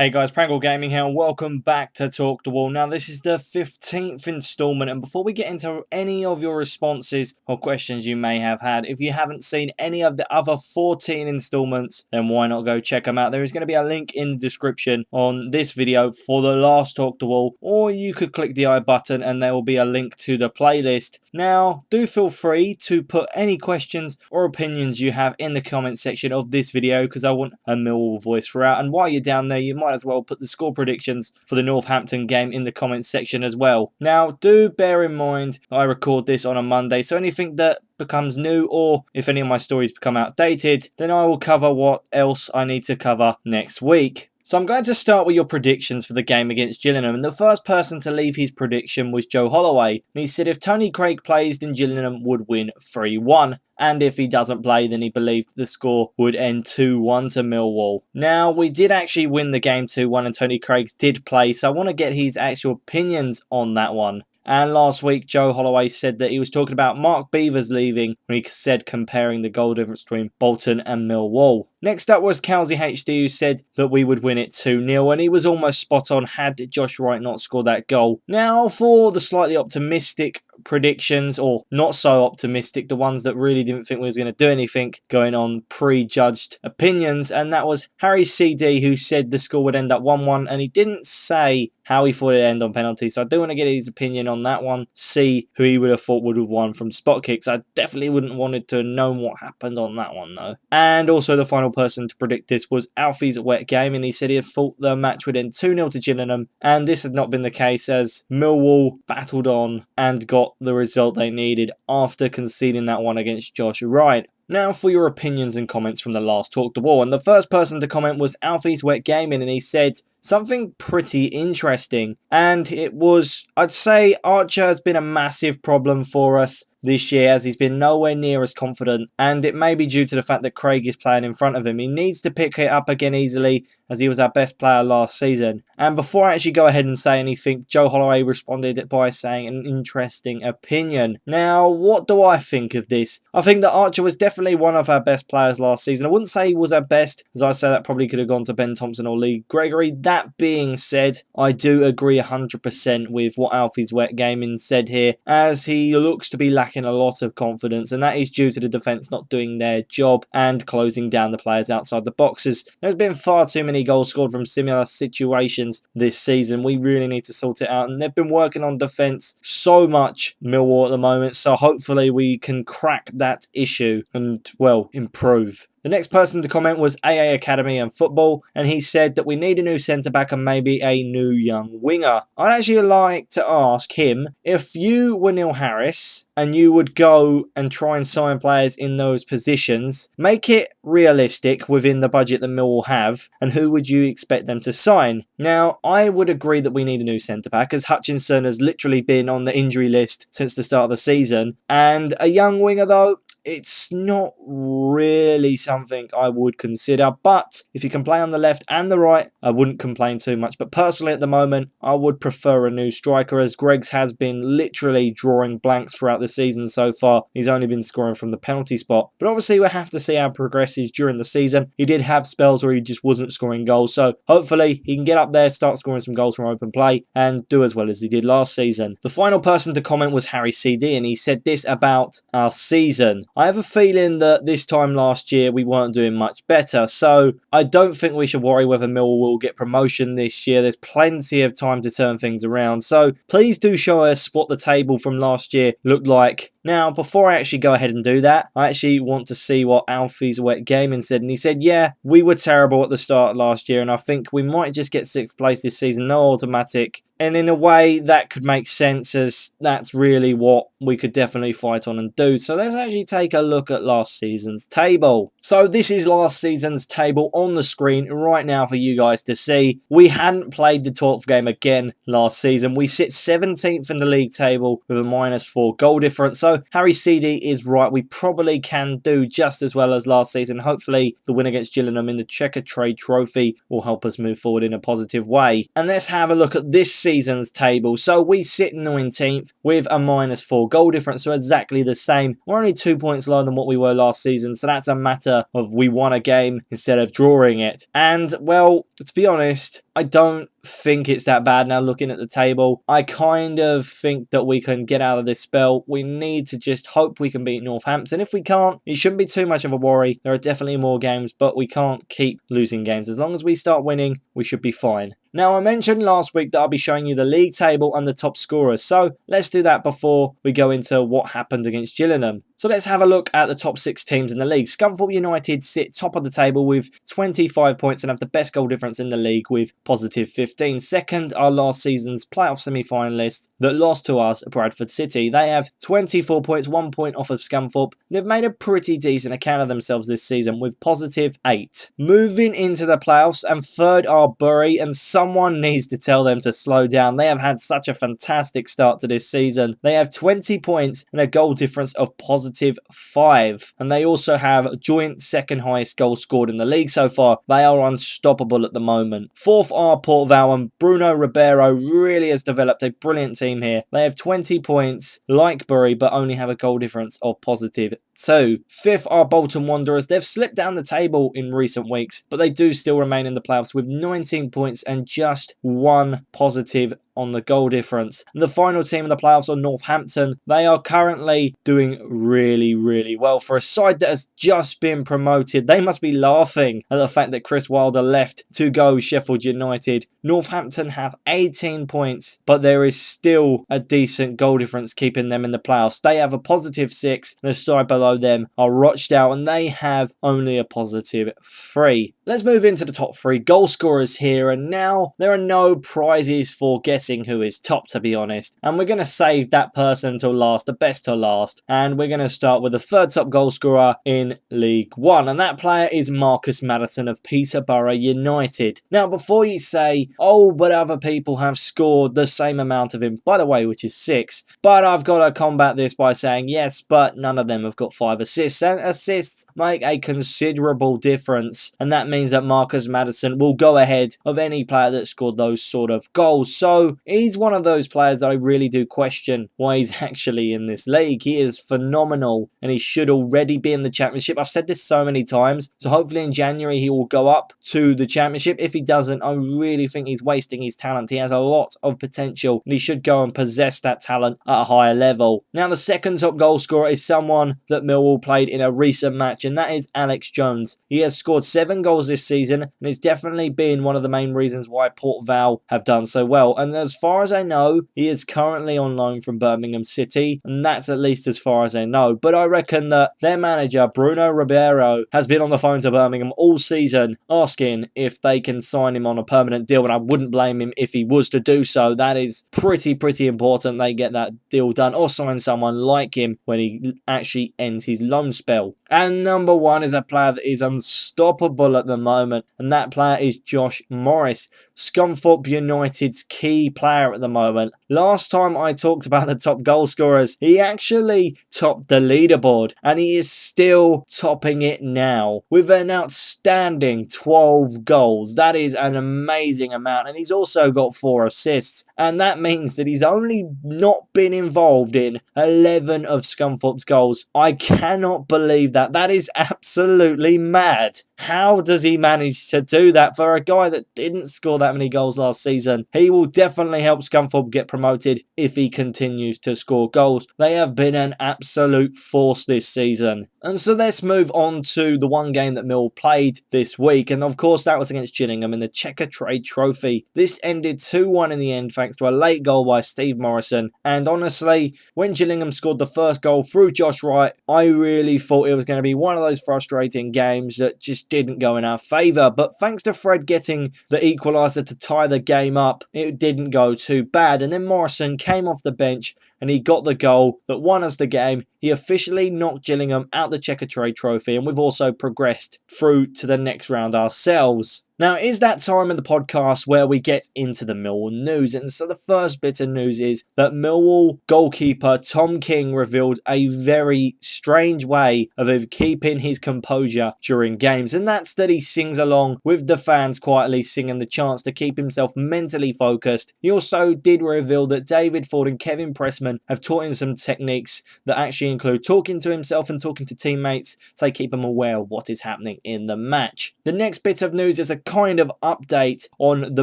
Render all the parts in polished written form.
Hey guys, Prangell Gaming here and welcome back to Talk the Wall. Now this is the 15th installment, and before we get into any of your responses or questions you may have had, if you haven't seen any of the other 14 installments, then why not go check them out. There is going to be a link in the description on this video for the last Talk the Wall, or you could click the I button and there will be a link to the playlist. Now do feel free to put any questions or opinions you have in the comment section of this video, because I want a Millwall voice throughout, and while you're down there you might as well put the score predictions for the Northampton game in the comments section as well. Now, do bear in mind that I record this on a Monday, so anything that becomes new, or if any of my stories become outdated, then I will cover what else I need to cover next week. So I'm going to start with your predictions for the game against Gillingham, and the first person to leave his prediction was Joe Holloway, and he said if Tony Craig plays then Gillingham would win 3-1. And if he doesn't play, then he believed the score would end 2-1 to Millwall. Now, we did actually win the game 2-1 and Tony Craig did play, so I want to get his actual opinions on that one. And last week, Joe Holloway said that he was talking about Mark Beavers leaving when he said comparing the goal difference between Bolton and Millwall. Next up was Kelsey HD, who said that we would win it 2-0, and he was almost spot on had Josh Wright not scored that goal. Now, for the slightly optimistic predictions, or not so optimistic, the ones that really didn't think we was going to do anything, going on prejudged opinions, and that was Harry CD, who said the score would end up 1-1, and he didn't say how he thought it'd end on penalty, so I do want to get his opinion on that one, see who he would have thought would have won from spot kicks. I definitely wouldn't wanted to know what happened on that one though. And also the final person to predict this was Alfie's Wet Game, and he said he had thought the match would end 2-0 to Gillingham, and this had not been the case as Millwall battled on and got the result they needed after conceding that one against Josh Wright. Now for your opinions and comments from the last Talk the Wall, and the first person to comment was Alfie's Wet Gaming, and he said something pretty interesting, and it was, I'd say Archer has been a massive problem for us this year, as he's been nowhere near as confident, and it may be due to the fact that Craig is playing in front of him. He needs to pick it up again easily, as he was our best player last season. And before I actually go ahead and say anything, Joe Holloway responded by saying an interesting opinion. Now, what do I think of this? I think that Archer was definitely one of our best players last season. I wouldn't say he was our best, as I say that probably could have gone to Ben Thompson or Lee Gregory. That being said, I do agree 100% with what Alfie's Wet Gaming said here, as he looks to be lacking a lot of confidence, and that is due to the defence not doing their job and closing down the players outside the boxes. There's been far too many goals scored from similar situations this season. We really need to sort it out, and they've been working on defence so much, Millwall, at the moment, so hopefully we can crack that issue and, well, improve. The next person to comment was AA Academy and Football, and he said that we need a new centre-back and maybe a new young winger. I'd actually like to ask him, if you were Neil Harris and you would go and try and sign players in those positions, make it realistic within the budget that Millwall have, and who would you expect them to sign? Now, I would agree that we need a new centre-back, as Hutchinson has literally been on the injury list since the start of the season, and a young winger though, it's not really something I would consider, but if you can play on the left and the right, I wouldn't complain too much. But personally at the moment, I would prefer a new striker, as Greggs has been literally drawing blanks throughout the season so far. He's only been scoring from the penalty spot, but obviously we'll have to see how progresses during the season. He did have spells where he just wasn't scoring goals, so hopefully he can get up there, start scoring some goals from open play, and do as well as he did last season. The final person to comment was Harry CD, and he said this about our season: I have a feeling that this time last year we weren't doing much better, so I don't think we should worry whether Millwall will get promotion this year. There's plenty of time to turn things around, so please do show us what the table from last year looked like. Now, before I actually go ahead and do that, I actually want to see what Alfie's Wet Gaming said, and he said, yeah, we were terrible at the start last year, and I think we might just get 6th place this season, no automatic. And in a way, that could make sense, as that's really what we could definitely fight on and do. So let's actually take a look at last season's table. So this is last season's table on the screen right now for you guys to see. We hadn't played the 12th game again last season. We sit 17th in the league table with a -4 goal difference. So Harry CD is right. We probably can do just as well as last season. Hopefully the win against Gillingham in the Checker Trade Trophy will help us move forward in a positive way. And let's have a look at this season season's table. So we sit in 19th with a -4 goal difference, so exactly the same. We're only 2 points lower than what we were last season, so that's a matter of we won a game instead of drawing it. And, well, to be honest, I don't think it's that bad now looking at the table. I kind of think that we can get out of this spell. We need to just hope we can beat Northampton. If we can't, it shouldn't be too much of a worry. There are definitely more games, but we can't keep losing games. As long as we start winning, we should be fine. Now, I mentioned last week that I'll be showing you the league table and the top scorers, so let's do that before we go into what happened against Gillingham. So let's have a look at the top 6 teams in the league. Scunthorpe United sit top of the table with 25 points and have the best goal difference in the league with +15. Second are last season's playoff semi-finalists that lost to us, Bradford City. They have 24 points, 1 point off of Scunthorpe. They've made a pretty decent account of themselves this season with +8. Moving into the playoffs, and third are Bury, and someone needs to tell them to slow down. They have had such a fantastic start to this season. They have 20 points and a goal difference of +5. And they also have joint second highest goal scored in the league so far. They are unstoppable at the moment. Fourth are Port Vale, and Bruno Ribeiro really has developed a brilliant team here. They have 20 points like Bury, but only have a goal difference of +2. Fifth are Bolton Wanderers. They've slipped down the table in recent weeks, but they do still remain in the playoffs with 19 points and just 1 positive on the goal difference. And the final team in the playoffs are Northampton. They are currently doing really, really well. For a side that has just been promoted, they must be laughing at the fact that Chris Wilder left to go Sheffield United. Northampton have 18 points, but there is still a decent goal difference keeping them in the playoffs. They have a +6. The side below them are Rochdale, and they have only a +3. Let's move into the top 3 goal scorers here, and now there are no prizes for guessing who is top, to be honest, and we're going to save that person till last, the best till last, and we're going to start with the third top goal scorer in League One, and that player is Marcus Maddison of Peterborough United. Now, before you say, oh, but other people have scored the same amount of him, by the way, which is 6, but I've got to combat this by saying, yes, but none of them have got 5 assists, and assists make a considerable difference, and that means that Marcus Maddison will go ahead of any player that scored those sort of goals. So he's one of those players that I really do question why he's actually in this league. He is phenomenal and he should already be in the championship. I've said this so many times, so hopefully in January he will go up to the championship. If he doesn't, I really think he's wasting his talent. He has a lot of potential and he should go and possess that talent at a higher level. Now, the second top goal scorer is someone that Millwall played in a recent match, and that is Alex Jones. He has scored 7 goals this season and it's definitely been one of the main reasons why Port Vale have done so well. And as far as I know, he is currently on loan from Birmingham City, and that's at least as far as I know. But I reckon that their manager, Bruno Ribeiro, has been on the phone to Birmingham all season asking if they can sign him on a permanent deal, and I wouldn't blame him if he was to do so. That is pretty important they get that deal done, or sign someone like him when he actually ends his loan spell. And number 1 is a player that is unstoppable at the moment, and that player is Josh Morris, Scunthorpe United's key player at the moment. Last time I talked about the top goal scorers, he actually topped the leaderboard, and he is still topping it now with an outstanding 12 goals. That is an amazing amount, and he's also got 4 assists, and that means that he's only not been involved in 11 of Scunthorpe's goals. I cannot believe that. That is absolutely mad. How does he manage to do that for a guy that didn't score that many goals last season? He will definitely help Scunthorpe get promoted if he continues to score goals. They have been an absolute force this season. And so let's move on to the one game that Mill played this week, and of course that was against Gillingham in the Checker Trade Trophy. This ended 2-1 in the end thanks to a late goal by Steve Morrison, and honestly, when Gillingham scored the first goal through Josh Wright, I really thought it was going to be one of those frustrating games that just didn't go in our favour, but thanks to Fred getting the equaliser to tie the game up, it didn't go too bad, and then Morrison came off the bench and he got the goal that won us the game. He officially knocked Gillingham out the Checker Trade Trophy, and we've also progressed through to the next round ourselves. Now, it is that time in the podcast where we get into the Millwall news. And so the first bit of news is that Millwall goalkeeper Tom King revealed a very strange way of keeping his composure during games. And that's that he sings along with the fans quietly, singing the chants to keep himself mentally focused. He also did reveal that David Ford and Kevin Pressman have taught him some techniques that actually include talking to himself and talking to teammates to keep him aware of what is happening in the match. The next bit of news is a kind of update on the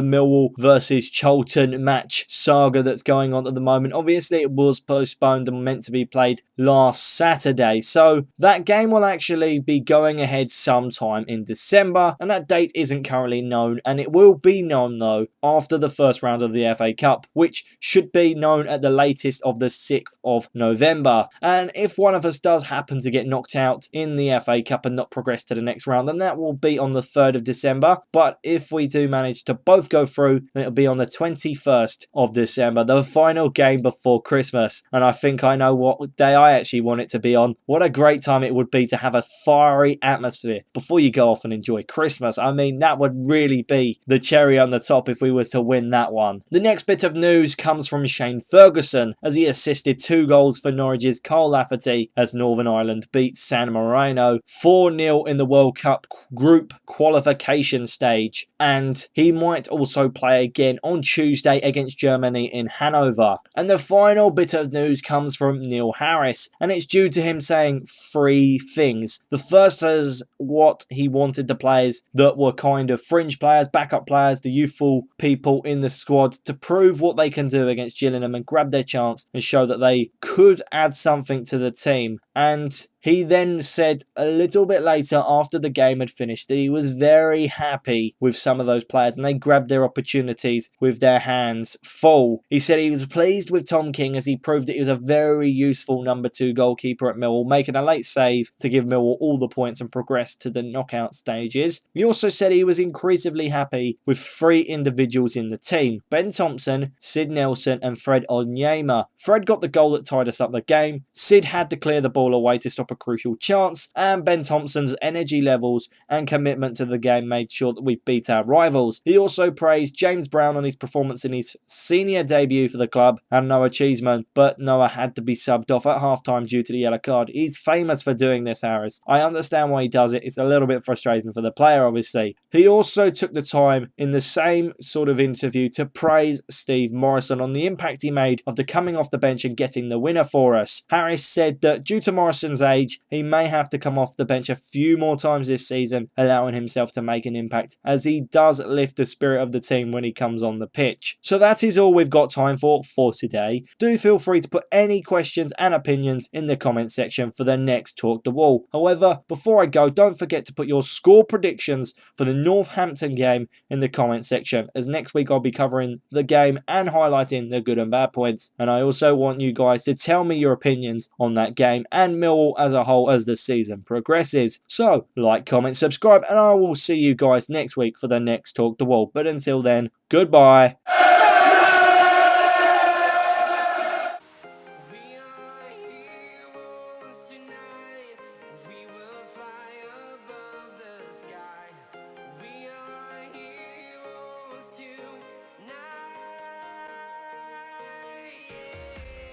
Millwall versus Charlton match saga that's going on at the moment. Obviously, it was postponed and meant to be played last Saturday, so that game will actually be going ahead sometime in December, and that date isn't currently known, and it will be known though after the first round of the FA Cup, which should be known at the latest of the 6th of November. And if one of us does happen to get knocked out in the FA Cup and not progress to the next round, then that will be on the 3rd of December. But if we do manage to both go through, then it'll be on the 21st of December, the final game before Christmas. And I think I know what day I actually want it to be on. What a great time it would be to have a fiery atmosphere before you go off and enjoy Christmas. I mean, that would really be the cherry on the top if we was to win that one. The next bit of news comes from Shane Ferguson, as he assisted 2 goals for Norwich's Cole Lafferty as Northern Ireland beat San Marino 4-0 in the World Cup group qualification stage. And he might also play again on Tuesday against Germany in Hanover. And the final bit of news comes from Neil Harris, and it's due to him saying 3 things. The first is what he wanted the players that were kind of fringe players, backup players, the youthful people in the squad to prove what they can do against Gillingham and grab their chance and show that they could add something to the team. And he then said a little bit later, after the game had finished, that he was very happy with some of those players and they grabbed their opportunities with their hands full. He said he was pleased with Tom King as he proved that he was a very useful number 2 goalkeeper at Millwall, making a late save to give Millwall all the points and progress to the knockout stages. He also said he was increasingly happy with 3 individuals in the team: Ben Thompson, Sid Nelson and Fred Onyema. Fred got the goal that tied us up the game. Sid had to clear the ball away to stop a crucial chance, and Ben Thompson's energy levels and commitment to the game made sure that we beat our rivals. He also praised James Brown on his performance in his senior debut for the club and Noah Cheeseman, but Noah had to be subbed off at half-time due to the yellow card. He's famous for doing this, Harris. I understand why he does it. It's a little bit frustrating for the player, obviously. He also took the time in the same sort of interview to praise Steve Morrison on the impact he made of the coming off the bench and getting the winner for us. Harris said that due to Morrison's age, he may have to come off the bench a few more times this season, allowing himself to make an impact, as he does lift the spirit of the team when he comes on the pitch. So that is all we've got time for today. Do feel free to put any questions and opinions in the comment section for the next Talk the Wall. However, before I go, don't forget to put your score predictions for the Northampton game in the comment section, as next week I'll be covering the game and highlighting the good and bad points. And I also want you guys to tell me your opinions on that game and Millwall as a whole as the season progresses. So, like, comment, subscribe, and I will see you guys next week for the next Talk the Wall. But until then, goodbye.